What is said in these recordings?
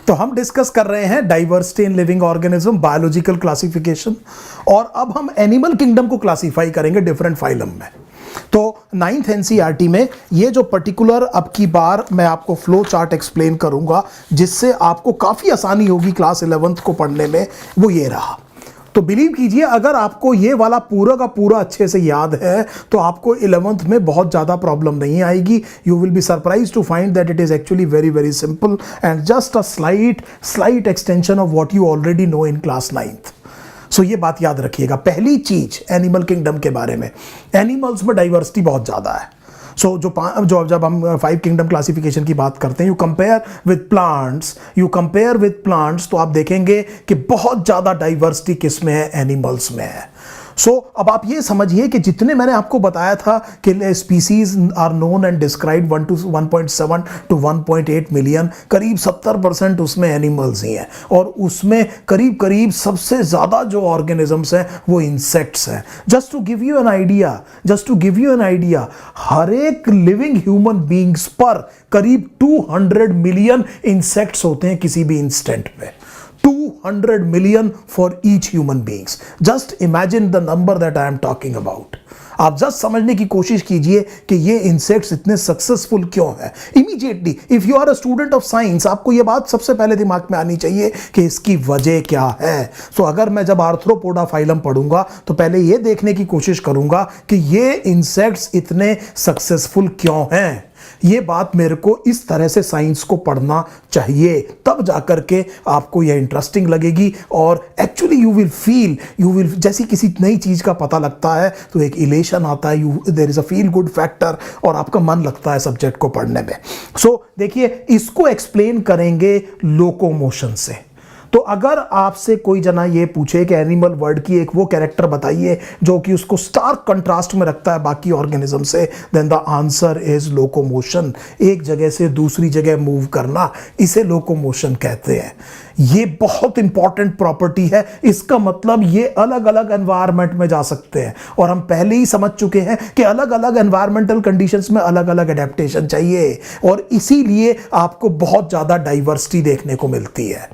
तो हम डिस्कस कर रहे हैं diversity in living organism, biological classification, और अब हम एनिमल किंगडम को क्लासिफाई करेंगे डिफरेंट फाइलम में। तो 9th एनसीईआरटी में ये जो पर्टिकुलर अब की बार मैं आपको फ्लो चार्ट एक्सप्लेन करूंगा जिससे आपको काफ़ी आसानी होगी क्लास 11th को पढ़ने में, वो ये रहा। तो बिलीव कीजिए अगर आपको ये वाला पूरा का पूरा अच्छे से याद है तो आपको 11th में बहुत ज़्यादा प्रॉब्लम नहीं आएगी। You will be surprise to find that it is actually very very simple and just a slight extension of what you already know in class 9th। So ये बात याद रखिएगा। पहली चीज एनिमल किंगडम के बारे में, एनिमल्स में डाइवर्सिटी बहुत ज़्यादा है। सो जब हम 5 किंगडम क्लासिफिकेशन की बात करते हैं, यू कंपेयर विद प्लांट्स, तो आप देखेंगे कि बहुत ज़्यादा डाइवर्सिटी किस में है, एनिमल्स में है। अब आप ये समझिए कि जितने मैंने आपको बताया था कि species are known and described 1.7 to 1.8 million, करीब 70% उसमें एनिमल्स ही हैं, और उसमें करीब सबसे ज़्यादा जो ऑर्गेनिजम्स हैं वो इंसेक्ट्स हैं। Just to give you an idea, हर एक लिविंग ह्यूमन बींग्स पर करीब 200 मिलियन इंसेक्ट्स होते हैं किसी भी इंस्टेंट में। 200 million for each human beings. Just imagine the number that I am talking about. आप जस्ट समझने की कोशिश कीजिए कि ये इंसेक्ट्स इतने सक्सेसफुल क्यों हैं। Immediately if you are a student of science, आपको ये बात सबसे पहले दिमाग में आनी चाहिए कि इसकी वजह क्या है। अगर मैं जब आर्थ्रोपोडा फाइलम पढ़ूंगा तो पहले ये देखने की कोशिश करूंगा कि ये इंसेक्ट्स इतने सक्सेसफुल क्यों हैं। ये बात मेरे को इस तरह से साइंस को पढ़ना चाहिए, तब जाकर के आपको ये इंटरेस्टिंग लगेगी और एक्चुअली यू विल जैसी किसी नई चीज का पता लगता है तो एक इलेशन आता है, there is a feel good factor और आपका मन लगता है सब्जेक्ट को पढ़ने में। देखिए इसको एक्सप्लेन करेंगे लोकोमोशन से। तो अगर आपसे कोई जना ये पूछे कि एनिमल वर्ड की एक वो कैरेक्टर बताइए जो कि उसको स्टार्क कंट्रास्ट में रखता है बाकी ऑर्गेनिज्म से, then the answer is locomotion. एक जगह से दूसरी जगह मूव करना, इसे लोकोमोशन कहते हैं। ये बहुत इंपॉर्टेंट प्रॉपर्टी है। इसका मतलब ये अलग अलग एनवायरनमेंट में जा सकते हैं, और हम पहले ही समझ चुके हैं कि अलग अलग एनवायरमेंटल कंडीशंस में अलग अलग एडेप्टेशन चाहिए, और इसीलिए आपको बहुत ज़्यादा डाइवर्सिटी देखने को मिलती है।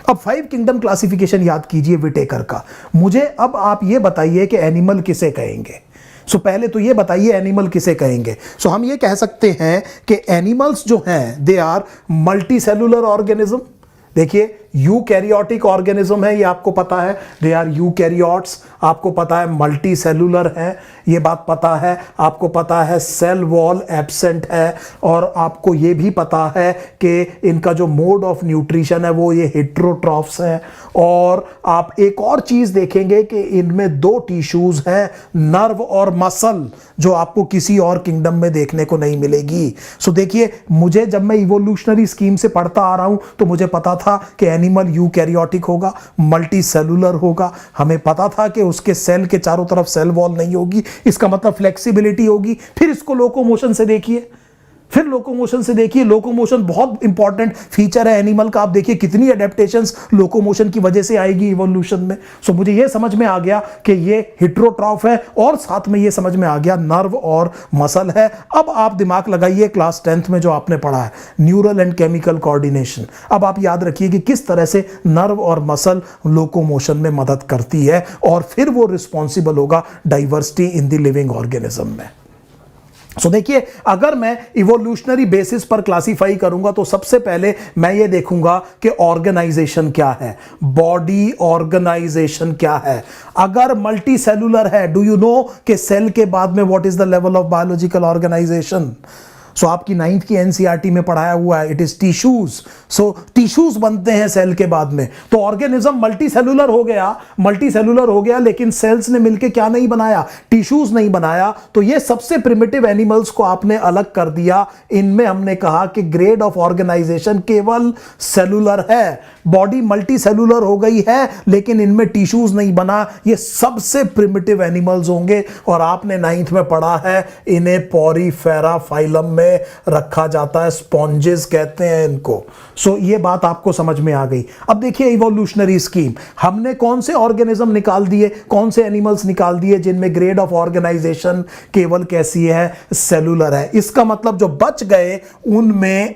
अब 5 किंगडम क्लासिफिकेशन याद कीजिए विटेकर का। मुझे अब आप ये बताइए कि एनिमल किसे कहेंगे। पहले तो ये बताइए एनिमल किसे कहेंगे। हम ये कह सकते हैं कि एनिमल्स जो हैं they are multi cellular organism. देखिए यूकैरियोटिक ऑर्गेनिज्म है, ये आपको पता है, दे आर यूकैरियोट्स। आपको पता है मल्टी सेलुलर है, ये बात पता है। आपको पता है सेल वॉल एब्सेंट है, और आपको ये भी पता है कि इनका जो मोड ऑफ न्यूट्रिशन है वो ये हेट्रोट्रॉफ्स है। और आप एक और चीज़ देखेंगे कि इनमें 2 टिश्यूज़ हैं, नर्व और मसल, जो आपको किसी और किंगडम में देखने को नहीं मिलेगी। देखिए मुझे जब मैं इवोल्यूशनरी स्कीम से पढ़ता आ रहा हूं तो मुझे पता था कि एनिमल यूकैरियोटिक होगा, मल्टी सेलुलर होगा। हमें पता था कि उसके सेल के चारों तरफ सेल वॉल नहीं होगी, इसका मतलब फ्लेक्सिबिलिटी होगी। फिर इसको लोकोमोशन से देखिए, लोकोमोशन बहुत इंपॉर्टेंट फीचर है एनिमल का। आप देखिए कितनी एडेप्टेशंस लोकोमोशन की वजह से आएगी इवोल्यूशन में। मुझे ये समझ में आ गया कि ये हेट्रोट्रॉफ है, और साथ में ये समझ में आ गया नर्व और मसल है। अब आप दिमाग लगाइए क्लास 10th में जो आपने पढ़ा है न्यूरल एंड केमिकल कोऑर्डिनेशन। अब आप याद रखिए कि किस तरह से नर्व और मसल लोकोमोशन में मदद करती है, और फिर वो रिस्पॉन्सिबल होगा diversity in the living organism में। देखिए अगर मैं इवोल्यूशनरी बेसिस पर क्लासिफाई करूंगा तो सबसे पहले मैं ये देखूंगा कि ऑर्गेनाइजेशन क्या है, बॉडी ऑर्गेनाइजेशन क्या है। अगर मल्टी सेलुलर है, डू यू नो कि सेल के बाद में what is the level of biological organisation. आपकी 9th की एनसीईआरटी में पढ़ाया हुआ है, इट इज टिश्यूज। टिश्यूज बनते हैं सेल के बाद में। तो ऑर्गेनिज्म मल्टी सेलुलर हो गया, लेकिन सेल्स ने मिलकर क्या नहीं बनाया, टिश्यूज नहीं बनाया। तो ये सबसे प्रिमिटिव एनिमल्स को आपने अलग कर दिया। इनमें हमने कहा कि ग्रेड ऑफ ऑर्गेनाइजेशन केवल सेलुलर है, बॉडी मल्टी सेलुलर हो गई है लेकिन इनमें टिश्यूज नहीं बना। ये सबसे प्रिमिटिव एनिमल्स होंगे, और आपने 9th में पढ़ा है इन्हें पॉरीफेरा फाइलम में रखा जाता है, स्पॉन्जेस कहते हैं इनको। ये बात आपको समझ में आ गई। अब देखिए इवोल्यूशनरी स्कीम, हमने कौन से ऑर्गेनिज्म निकाल दिए, कौन से एनिमल्स निकाल दिए जिनमें ग्रेड ऑफ ऑर्गेनाइजेशन केवल कैसी है, सेलुलर है। इसका मतलब जो बच गए उनमें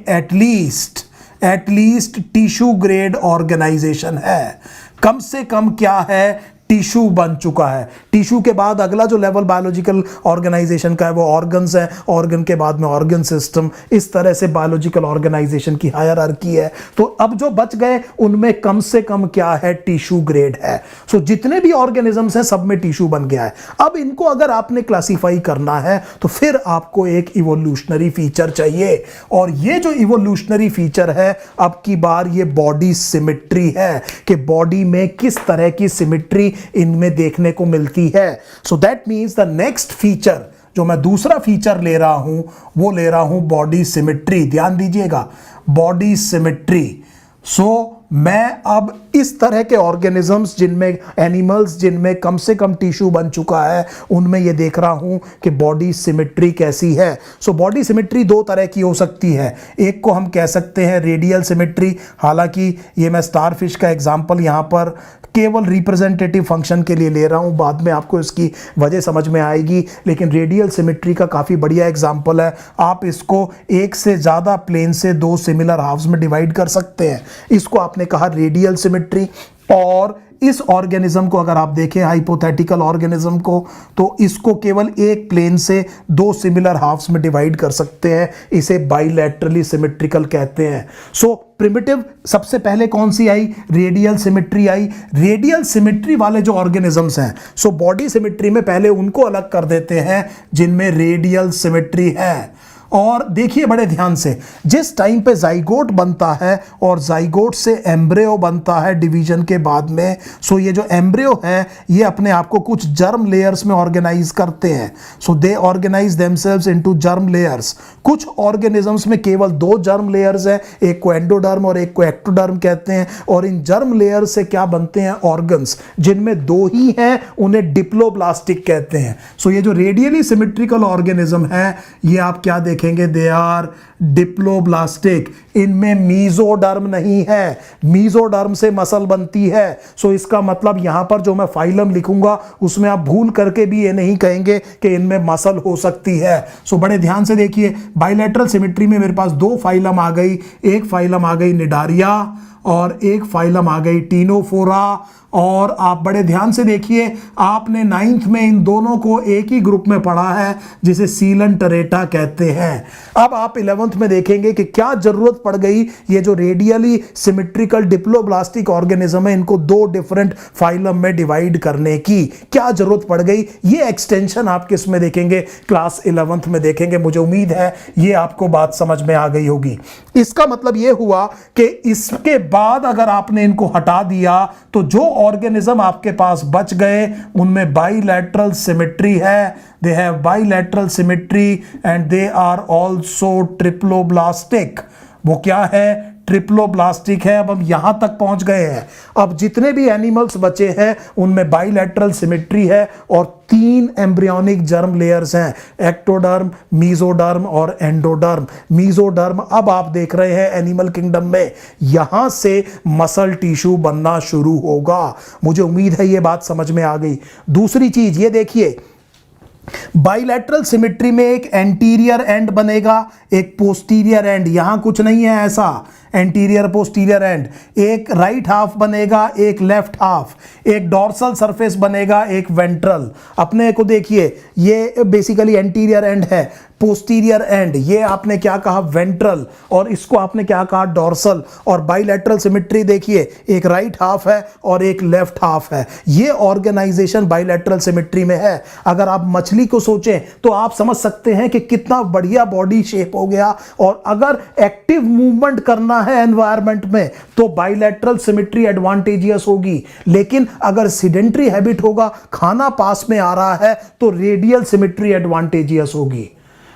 एटलीस्ट टिश्यू ग्रेड ऑर्गेनाइजेशन है, कम से कम क्या है, टिश्यू बन चुका है। टिश्यू के बाद अगला जो लेवल बायोलॉजिकल ऑर्गेनाइजेशन का है वो ऑर्गन्स है, ऑर्गन के बाद में ऑर्गन सिस्टम, इस तरह से बायोलॉजिकल ऑर्गेनाइजेशन की हायरार्की है। तो अब जो बच गए उनमें कम से कम क्या है, टिश्यू ग्रेड है। सो जितने भी ऑर्गेनिजम्स हैं सब में टिश्यू बन गया है। अब इनको अगर आपने क्लासिफाई करना है तो फिर आपको एक इवोल्यूशनरी फीचर चाहिए, और ये जो इवोल्यूशनरी फीचर है अब की बार ये बॉडी सिमेट्री है, कि बॉडी में किस तरह की सिमेट्री इनमें देखने को मिलती है। So that means the next feature जो मैं दूसरा फीचर ले रहा हूं वो ले रहा हूं बॉडी सिमेट्री। ध्यान दीजिएगा, बॉडी सिमेट्री। सो मैं अब इस तरह के ऑर्गेनिजम्स जिनमें एनिमल्स जिनमें कम से कम टिश्यू बन चुका है उनमें ये देख रहा हूं कि बॉडी सिमेट्री कैसी है। सो बॉडी सिमेट्री दो तरह की हो सकती है। एक को हम कह सकते हैं रेडियल सिमेट्री, हालांकि ये मैं स्टारफिश का एग्जांपल यहां पर केवल रिप्रेजेंटेटिव फंक्शन के लिए ले रहा हूं, बाद में आपको इसकी वजह समझ में आएगी, लेकिन रेडियल सिमेट्री का काफ़ी बढ़िया एग्जांपल है। आप इसको एक से ज़्यादा प्लेन से दो सिमिलर हाफ्स में डिवाइड कर सकते हैं, इसको आपने कहा रेडियल सिमेट्री। और इस ऑर्गेनिज्म को अगर आप देखें, हाइपोथेटिकल ऑर्गेनिज्म को, तो इसको केवल एक प्लेन से दो सिमिलर हाफ्स में डिवाइड कर सकते हैं, इसे बाइलैटरली सिमेट्रिकल कहते हैं। सो प्रिमिटिव सबसे पहले कौन सी आई, रेडियल सिमेट्री आई। रेडियल सिमेट्री वाले जो ऑर्गेनिजम्स हैं, सो बॉडी सिमेट्री में पहले उनको अलग कर देते हैं जिनमें रेडियल सिमेट्री है। और देखिए बड़े ध्यान से, जिस टाइम पे जाइगोट बनता है और जाइगोट से एम्ब्रियो बनता है डिवीजन के बाद में, सो ये जो एम्ब्रियो है ये अपने आप को कुछ जर्म लेयर्स में ऑर्गेनाइज करते हैं। So they organise themselves into germ layers. कुछ ऑर्गेनिजम्स में केवल दो जर्म लेयर्स हैं, एक को एंडोडर्म और एक को एक्टोडर्म कहते हैं, और इन जर्म लेयर्स से क्या बनते हैं, ऑर्गन्स। जिनमें दो ही हैं उन्हें डिप्लोब्लास्टिक कहते हैं। सो ये जो रेडियली सिमेट्रिकल ऑर्गेनिज्म है ये आप क्या देखेंगे, दे आर डिप्लोब्लास्टिक। इनमें मीजोडर्म नहीं है, मीजोडर्म से मसल बनती है। सो इसका मतलब यहां पर जो मैं फाइलम लिखूंगा उसमें आप भूल करके भी ये नहीं कहेंगे कि इनमें मसल हो सकती है। सो बड़े ध्यान से देखिए, बाइलैटरल सिमेट्री में मेरे पास दो फाइलम आ गई, एक फाइलम आ गई निडारिया और एक फाइलम आ गई टीनोफोरा। और आप बड़े ध्यान से देखिए, आपने 9th में इन दोनों को एक ही ग्रुप में पढ़ा है जिसे सीलंटरेटा कहते हैं। अब आप 11th में देखेंगे कि क्या जरूरत पड़ गई, ये जो रेडियली सिमेट्रिकल डिप्लोब्लास्टिक ऑर्गेनिज्म है इनको दो डिफरेंट फाइलम में डिवाइड करने की क्या जरूरत पड़ गई। ये एक्सटेंशन आप किस में देखेंगे, क्लास 11th में देखेंगे। मुझे उम्मीद है ये आपको बात समझ में आ गई होगी। इसका मतलब ये हुआ कि इसके बाद अगर आपने इनको हटा दिया तो जो ऑर्गेनिज्म आपके पास बच गए उनमें बाइलैटरल सिमेट्री है, they have bilateral symmetry and they are also triploblastic. वो क्या है, ट्रिप्लोब्लास्टिक है। अब हम यहां तक पहुंच गए हैं। अब जितने भी एनिमल्स बचे हैं उनमें बाइलैटरल सिमेट्री है और तीन एम्ब्रियोनिक जर्म लेयर्स हैं, एक्टोडर्म, मीजोडर्म और एंडोडर्म। मीजोडर्म अब आप देख रहे हैं एनिमल किंगडम में यहां से मसल टिश्यू बनना शुरू होगा। मुझे उम्मीद है ये बात समझ में आ गई। दूसरी चीज ये देखिए, बाइलैटरल सिमेट्री में एक एंटीरियर एंड बनेगा, एक पोस्टीरियर एंड। यहां कुछ नहीं है ऐसा, एंटीरियर पोस्टीरियर एंड। एक राइट हाफ बनेगा, एक लेफ्ट हाफ, एक डॉर्सल सरफेस बनेगा, एक वेंट्रल। अपने को देखिए, ये बेसिकली एंटीरियर एंड है, पोस्टीरियर एंड ये आपने क्या कहा, वेंट्रल, और इसको आपने क्या कहा, डॉर्सल। और बाइलैटरल सिमेट्री देखिए, एक राइट हाफ है और एक लेफ्ट हाफ है। ये ऑर्गेनाइजेशन बाइलैटरल सिमेट्री में है। अगर आप मछली को सोचें तो आप समझ सकते हैं कि कितना बढ़िया बॉडी शेप हो गया। और अगर एक्टिव मूवमेंट करना है एनवायरनमेंट में तो बाइलैटरल सिमेट्री एडवांटेजियस होगी, लेकिन अगर सिडेंट्री हैबिट होगा, खाना पास में आ रहा है, तो रेडियल सिमेट्री एडवांटेजियस होगी।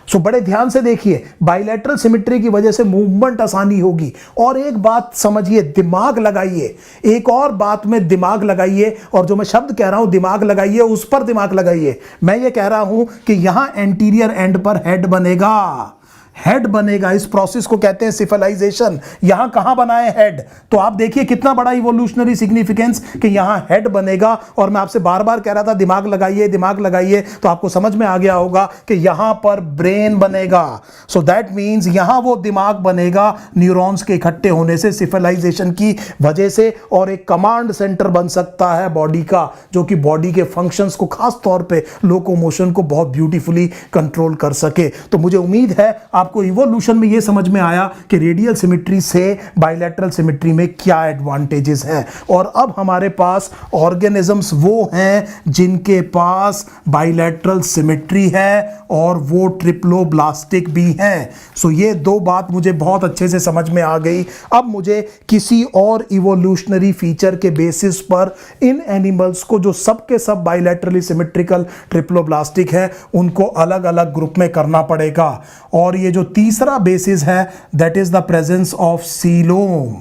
सो बड़े ध्यान से देखिए, बाइलैटरल सिमेट्री की वजह से मूवमेंट आसानी होगी। और एक बात समझिए, दिमाग लगाइए, एक और बात में दिमाग लगाइए, और जो मैं शब्द कह रहा हूं दिमाग लगाइए, उस पर दिमाग लगाइए। मैं ये कह रहा हूं कि यहां एंटीरियर एंड पर हेड बनेगा, हेड बनेगा। इस प्रोसेस को कहते हैं सिफलाइजेशन। यहां कहां बना है? हेड। तो आप देखिए कितना बड़ा इवोल्यूशनरी सिग्निफिकेंस कि यहां हेड बनेगा। और मैं आपसे बार बार कह रहा था दिमाग लगाइए दिमाग लगाइए, तो आपको समझ में आ गया होगा कि यहां पर ब्रेन बनेगा। सो दैट मींस यहां वो दिमाग बनेगा न्यूरॉन्स के इकट्ठे होने से, सिफलाइजेशन की वजह से। और एक कमांड सेंटर बन सकता है बॉडी का, जो कि बॉडी के फंक्शंस को, खास तौर पे लोकोमोशन को बहुत ब्यूटीफुली कंट्रोल कर सके। तो मुझे उम्मीद है आपको इवोल्यूशन में यह समझ में आया कि रेडियल सिमेट्री से बाइलेटरल सिमेट्री में क्या एडवांटेजेस हैं। और अब हमारे पास ऑर्गेनिजम्स वो हैं जिनके पास बाइलेटरल सिमेट्री है और वो ट्रिप्लोब्लास्टिक भी हैं। सो ये दो बात मुझे बहुत अच्छे से समझ में आ गई। अब मुझे किसी और इवोल्यूशनरी फीचर के बेसिस पर इन एनिमल्स को, जो सब के सब बाइलेटरली सिमेट्रिकल ट्रिप्लोब्लास्टिक है, उनको अलग अलग ग्रुप में करना पड़ेगा। और ये जो तीसरा बेसिस है that is the presence of coelom.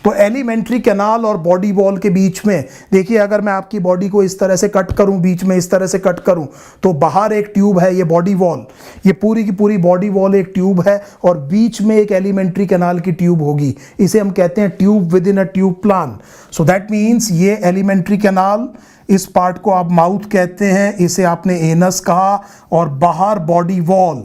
तो एलिमेंट्री कैनाल और बॉडी वॉल के बीच में देखिए, अगर मैं आपकी बॉडी को इस तरह से कट करूं, बीच में इस तरह से कट करूं, तो बाहर एक ट्यूब है, ये बॉडी वॉल, ये पूरी की पूरी बॉडी वॉल एक ट्यूब है और बीच में एक एलिमेंट्री कैनाल की ट्यूब होगी। इसे हम कहते हैं tube within a tube plan. So that means ये एलिमेंट्री कैनाल, इस पार्ट को आप माउथ कहते हैं, इसे आपने एनस कहा, और बाहर बॉडी वॉल,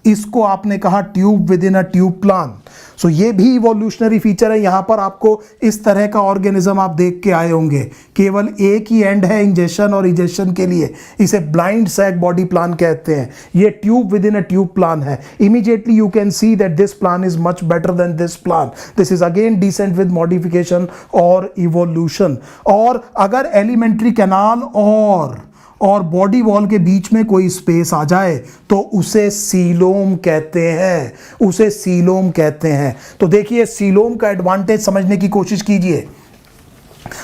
इसको आपने कहा tube within a tube plan. So ये भी इवोल्यूशनरी फीचर है। यहां पर आपको इस तरह का ऑर्गेनिज्म आप देख के आए होंगे, केवल एक ही एंड है इंजेक्शन और इजेक्शन के लिए, इसे ब्लाइंड सैक बॉडी प्लान कहते हैं। ये tube within a tube plan है। Immediately you can see that this plan is much better than this plan. This is again descent with modification और evolution. और अगर एलिमेंट्री कैनाल और body wall के बीच में कोई स्पेस आ जाए तो उसे सीलोम कहते हैं, उसे सीलोम कहते हैं। तो देखिए सीलोम का एडवांटेज समझने की कोशिश कीजिए।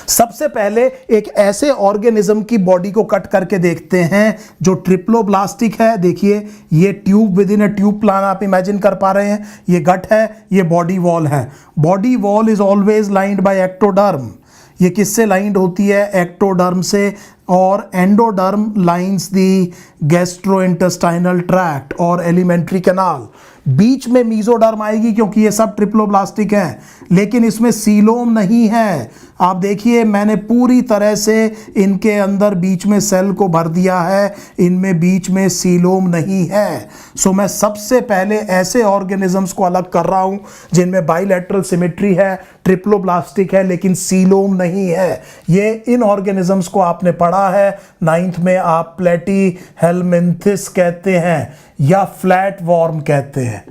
सबसे पहले एक ऐसे ऑर्गेनिज्म की बॉडी को कट करके देखते हैं जो ट्रिप्लोब्लास्टिक है। देखिए ये tube within a tube plan आप इमेजिन कर पा रहे हैं, ये गट है, ये बॉडी वॉल है। Body wall is always lined by ectoderm. ये किससे लाइंड होती है? एक्टोडर्म से। और एंडोडर्म लाइंस दी गैस्ट्रोइंटेस्टाइनल ट्रैक्ट और एलिमेंट्री कैनाल। बीच में मीजोडर्म आएगी क्योंकि ये सब ट्रिप्लोब्लास्टिक हैं, लेकिन इसमें सीलोम नहीं है। आप देखिए मैंने पूरी तरह से इनके अंदर बीच में सेल को भर दिया है, इनमें बीच में सीलोम नहीं है। सो मैं सबसे पहले ऐसे ऑर्गेनिजम्स को अलग कर रहा हूं जिनमें बाइलेटरल सिमेट्री है, ट्रिप्लोब्लास्टिक है, लेकिन सीलोम नहीं है। ये इन ऑर्गेनिजम्स को आपने पढ़ा है 9th में, आप प्लेटी हेलमिंथिस कहते हैं या फ्लैट वॉर्म कहते हैं।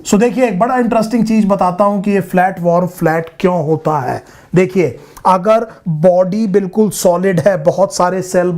सो देखिए एक बड़ा इंटरेस्टिंग चीज बताता हूं कि ये फ्लैट वॉर्म फ्लैट क्यों होता है। देखिए अगर बॉडी बिल्कुल सॉलिड है, बहुत सारे सेल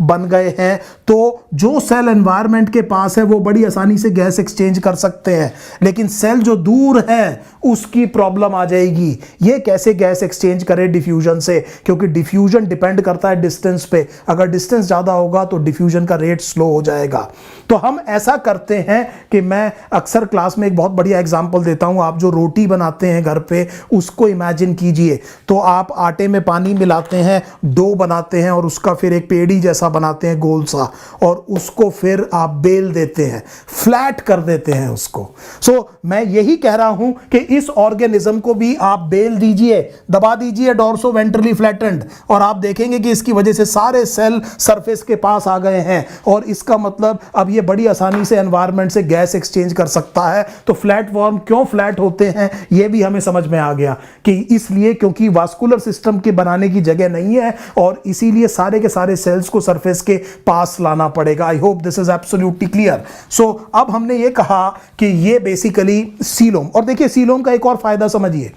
बन गए हैं, तो जो सेल एनवायरनमेंट के पास है वो बड़ी आसानी से गैस एक्सचेंज कर सकते हैं, लेकिन सेल जो दूर है उसकी प्रॉब्लम आ जाएगी। ये कैसे गैस एक्सचेंज करे? डिफ्यूजन से, क्योंकि डिफ्यूजन डिपेंड करता है डिस्टेंस पे। अगर डिस्टेंस ज़्यादा होगा तो डिफ्यूजन का रेट स्लो हो जाएगा। तो हम ऐसा करते हैं कि मैं अक्सर क्लास में एक बहुत बढ़िया एग्जाम्पल देता हूँ। आप जो रोटी बनाते हैं घर पे, उसको इमेजिन कीजिए। तो आप आटे में पानी मिलाते हैं, डो बनाते हैं और उसका फिर एक पेड़ी जैसा बनाते हैं गोल सा, और उसको फिर आप बेल देते हैं, फ्लैट कर देते हैं उसको। सो मैं यही कह रहा हूं कि इस ऑर्गेनिज्म को भी आप बेल दीजिए, दबा दीजिए डोर्सो वेंट्रली फ्लैटेंड, और आप देखेंगे कि इसकी वजह से सारे सेल सरफेस के पास आ गए हैं। और इसका मतलब अब ये बड़ी आसानी से एनवायरनमेंट से गैस एक्सचेंज कर सकता है। तो फ्लैट वॉर्म क्यों फ्लैट होते हैं ये भी हमें समझ में आ गया कि इसलिए क्योंकि वास्कुलर सिस्टम के बनाने की जगह नहीं है और इसीलिए सारे के सारे सेल्स को सरफेस के पास लाना पड़ेगा। I hope this is absolutely clear. So अब हमने ये कहा कि ये बेसिकली सीलोम, और देखिए सीलोम का एक और फायदा समझिए।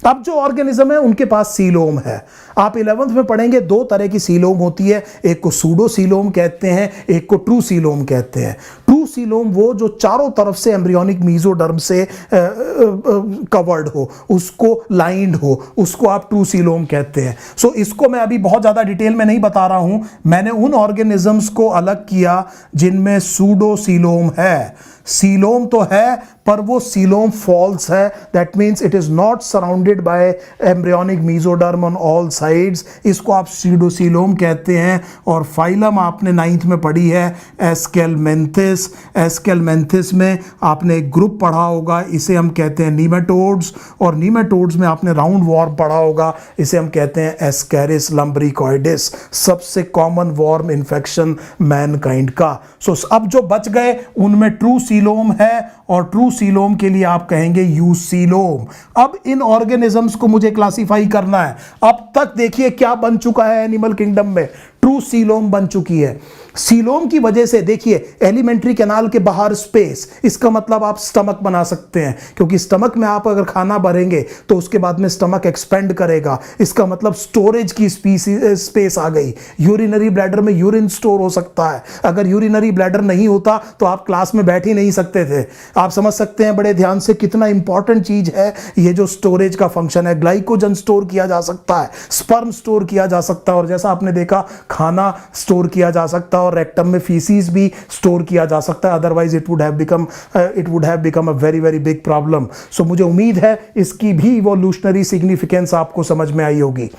अब जो ऑर्गेनिज्म है उनके पास सीलोम है। आप 11th में पढ़ेंगे दो तरह की सीलोम होती है, एक को सूडो सीलोम कहते हैं, एक को ट्रू सीलोम कहते हैं। ट्रू सीलोम वो जो चारों तरफ से एम्ब्रियोनिक मीजोडर्म से कवर्ड हो, उसको लाइंड हो, उसको आप ट्रू सीलोम कहते हैं। सो इसको मैं अभी बहुत ज़्यादा डिटेल में नहीं बता रहा हूं। मैंने उन ऑर्गेनिजम्स को अलग किया जिनमें सूडो सीलोम है। सीलोम तो है पर वो सीलोम फॉल्स है, that means it is not surrounded by embryonic mesoderm on all sides, इसको आप सीडोसीलोम कहते हैं। और फाइलम आपने 9th में पढ़ी है एस्केलमेंथिस, एस्केलमेंथिस में आपने एक ग्रुप पढ़ा होगा, इसे हम कहते हैं नीमेटोड्स, और नीमेटोड्स में आपने राउंड वॉर्म पढ़ा होगा, इसे हम कहते हैं एस्केरिस लम्ब्रिकॉइडिस, सबसे कॉमन वॉर्म इन्फेक्शन मैनकाइंड का। सो अब जो बच गए उनमें ट्रू सीलोम है, और ट्रू सीलोम के लिए आप कहेंगे यूसीलोम। अब इन ऑर्गेनिजम्स को मुझे क्लासिफाई करना है। अब तक देखिए क्या बन चुका है एनिमल किंगडम में, ट्रू सीलोम बन चुकी है। सीलोम की वजह से देखिए एलिमेंट्री कैनाल के बाहर स्पेस, इसका मतलब आप स्टमक बना सकते हैं, क्योंकि स्टमक में आप अगर खाना भरेंगे तो उसके बाद में स्टमक एक्सपेंड करेगा, इसका मतलब स्टोरेज की स्पेस आ गई। यूरिनरी ब्लैडर में यूरिन स्टोर हो सकता है, अगर यूरिनरी ब्लैडर नहीं होता तो आप क्लास में बैठ ही नहीं सकते थे। आप समझ सकते हैं बड़े ध्यान से कितना इंपॉर्टेंट चीज है ये जो स्टोरेज का फंक्शन है। ग्लाइकोजन स्टोर किया जा सकता है, स्पर्म स्टोर किया जा सकता है, और जैसा आपने देखा खाना स्टोर किया जा सकता है, और रेक्टम में फीसिस भी स्टोर किया जा सकता है, otherwise it would have become a very very big problem. So मुझे उम्मीद है इसकी भी इवोल्यूशनरी सिग्निफिकेंस आपको समझ में आई होगी।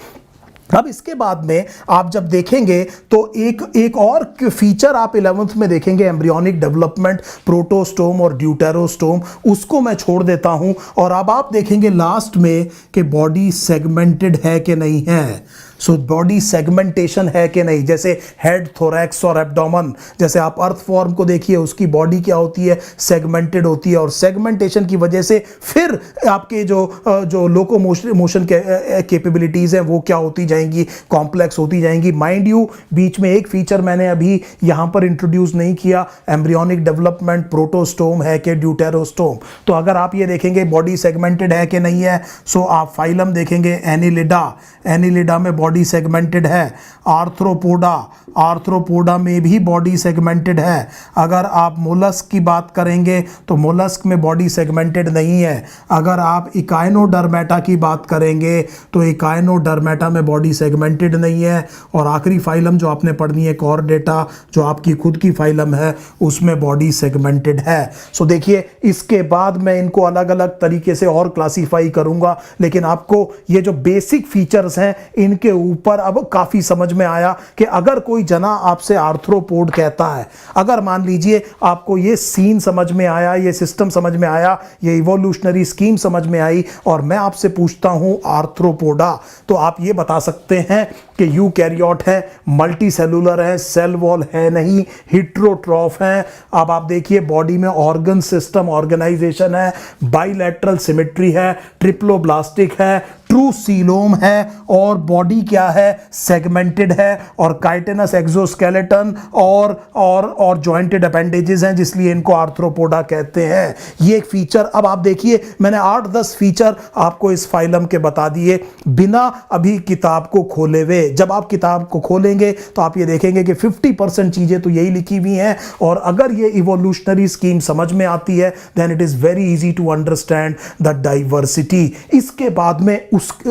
अब इसके बाद में आप जब देखेंगे तो एक और फीचर आप 11th में देखेंगे, एम्ब्रियोनिक डेवलपमेंट, प्रोटोस्टोम और ड्यूटेरोस्टोम, उसको मैं छोड़ देता हूं। और अब आप देखेंगे लास्ट में कि बॉडी सेगमेंटेड है कि नहीं है। सो बॉडी सेगमेंटेशन है कि नहीं, जैसे हेड, थोरैक्स और एब्डोमेन, जैसे आप अर्थ फॉर्म को देखिए उसकी बॉडी क्या होती है, सेगमेंटेड होती है, और सेगमेंटेशन की वजह से फिर आपके जो लोकोमोशन कैपेबिलिटीज हैं वो क्या होती जाएंगी, कॉम्प्लेक्स होती जाएंगी। माइंड यू बीच में एक फीचर मैंने अभी यहां पर इंट्रोड्यूस नहीं किया, एम्ब्रियोनिक डेवलपमेंट, प्रोटोस्टोम है कि ड्यूटेरोस्टोम। तो अगर आप ये देखेंगे बॉडी सेगमेंटेड है कि नहीं है, सो आप फाइलम देखेंगे एनिलिडा, एनिलिडा में बॉडी सेगमेंटेड है। आर्थ्रोपोडा, आर्थ्रोपोडा में भी बॉडी सेगमेंटेड है। अगर आप मोलस्क की बात करेंगे तो मोलस्क में बॉडी सेगमेंटेड नहीं है। अगर आप इकाइनोडर्मेटा की बात करेंगे तो इकाइनोडर्मेटा में बॉडी सेगमेंटेड नहीं है। और आखिरी फाइलम जो आपने पढ़नी है कॉर्डेटा, जो आपकी खुद की फाइलम है, उसमें बॉडी सेगमेंटेड है। सो देखिए इसके बाद मैं इनको अलग अलग तरीके से और क्लासीफाई करूंगा, लेकिन आपको ये जो बेसिक फीचर्स हैं इनके ऊपर अब काफी समझ में आया कि अगर कोई जना आपसे आर्थ्रोपोड कहता है, अगर मान लीजिए आपको ये सीन समझ में आया, ये सिस्टम समझ में आया, ये इवोल्यूशनरी स्कीम समझ में आई, और मैं आपसे पूछता हूं आर्थ्रोपोडा, तो आप ये बता सकते हैं कि यूकैरियोट है, मल्टी सेलुलर है, सेल वॉल है नहीं, हिट्रोट्रॉफ है। अब आप देखिए बॉडी में ऑर्गन सिस्टम ऑर्गेनाइजेशन है, बाइलैटरल सिमेट्री है, ट्रिप्लोब्लास्टिक है, ट्रू सीलोम है, और बॉडी क्या है, सेगमेंटेड है, और काइटिनस एक्सोस्केलेटन और जॉइंटेड अपेंडेजेस हैं, जिसलिए इनको आर्थ्रोपोडा कहते हैं। ये एक फीचर। अब आप देखिए मैंने 8-10 फीचर आपको इस फाइलम के बता दिए बिना अभी किताब को खोले हुए। जब आप किताब को खोलेंगे तो आप ये देखेंगे कि 50% चीजें तो यही लिखी हुई हैं, और अगर ये इवोल्यूशनरी स्कीम समझ में आती है then it is very easy to understand the diversity. इसके बाद में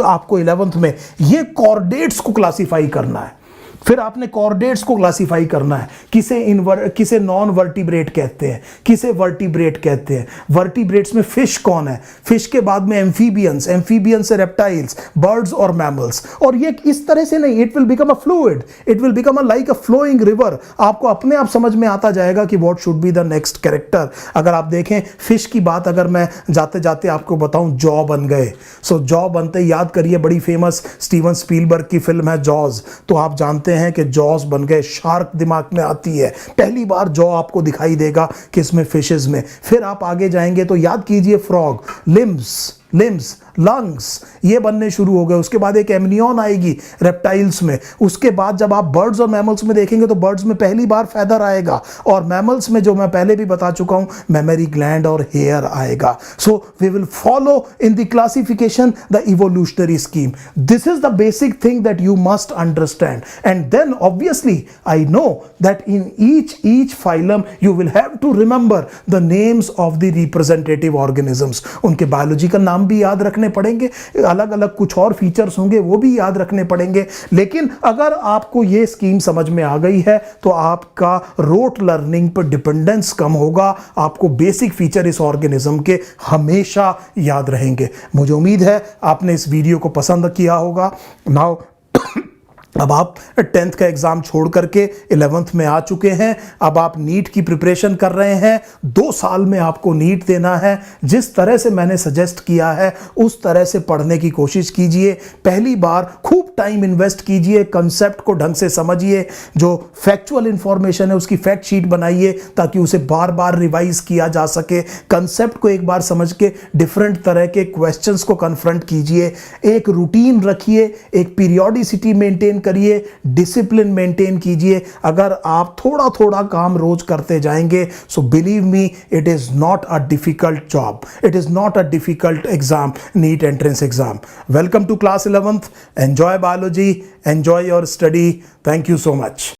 आपको 11th में ये कॉर्डेट्स को क्लासिफाई करना है। फिर आपने कॉर्डेट्स को क्लासिफाई करना है, किसे नॉन वर्टिब्रेट कहते हैं, किसे वर्टिब्रेट कहते हैं। वर्टिब्रेट्स में फिश कौन है, फिश के बाद में एम्फीबियंस, एम्फीबियंस से रेप्टाइल्स, बर्ड्स और मैमल्स। और ये इस तरह से नहीं, it will become a fluid, it will become a like a flowing river. आपको अपने आप समझ में आता जाएगा कि what should be the next character. अगर आप देखें फिश की बात, अगर मैं जाते जाते आपको बताऊं जॉ बन गए, सो जॉ बनते याद करिए बड़ी फेमस स्टीवन स्पीलबर्ग की फिल्म है जॉज, तो आप जानते हैं कि जॉस बन गए, शार्क दिमाग में आती है, पहली बार जॉ आपको दिखाई देगा किसमें, फिशेस में। फिर आप आगे जाएंगे तो याद कीजिए फ्रॉग, लिम्स, लंग्स, ये बनने शुरू हो गए। उसके बाद एक एमनियन आएगी रेप्टाइल्स में। उसके बाद जब आप बर्ड्स और मैमल्स में देखेंगे तो बर्ड्स में पहली बार फेदर आएगा, और मैमल्स में जो मैं पहले भी बता चुका हूं मेमरी ग्लैंड और हेयर आएगा। So we will follow in the classification the evolutionary scheme. This is the basic thing that you must understand, and then obviously I know that in each phylum you will have to remember the names of the representative organisms. उनके biological नाम नाम भी याद रखने पड़ेंगे, अलग अलग कुछ और फीचर्स होंगे वो भी याद रखने पड़ेंगे। लेकिन अगर आपको ये स्कीम समझ में आ गई है तो आपका रोट लर्निंग पर डिपेंडेंस कम होगा, आपको बेसिक फीचर इस ऑर्गेनिज्म के हमेशा याद रहेंगे। मुझे उम्मीद है आपने इस वीडियो को पसंद किया होगा। नाउ अब आप 10th का एग्जाम छोड़ करके 11th में आ चुके हैं, अब आप नीट की प्रिपरेशन कर रहे हैं। 2 साल में आपको नीट देना है। जिस तरह से मैंने सजेस्ट किया है उस तरह से पढ़ने की कोशिश कीजिए। पहली बार खूब टाइम इन्वेस्ट कीजिए, कंसेप्ट को ढंग से समझिए, जो फैक्चुअल इंफॉर्मेशन है उसकी फैक्ट शीट बनाइए ताकि उसे बार बार रिवाइज किया जा सके। कंसेप्ट को एक बार समझ के डिफरेंट तरह के क्वेश्चंस को कन्फ्रंट कीजिए। एक रूटीन रखिए, एक पीरियोडिसिटी मेंटेन करिए, डिसिप्लिन मेंटेन कीजिए। अगर आप थोड़ा थोड़ा काम रोज करते जाएंगे, so believe me it is not a difficult job, it is not a difficult exam, NEET entrance exam. Welcome to class 11th, enjoy biology, enjoy your study. Thank you so much.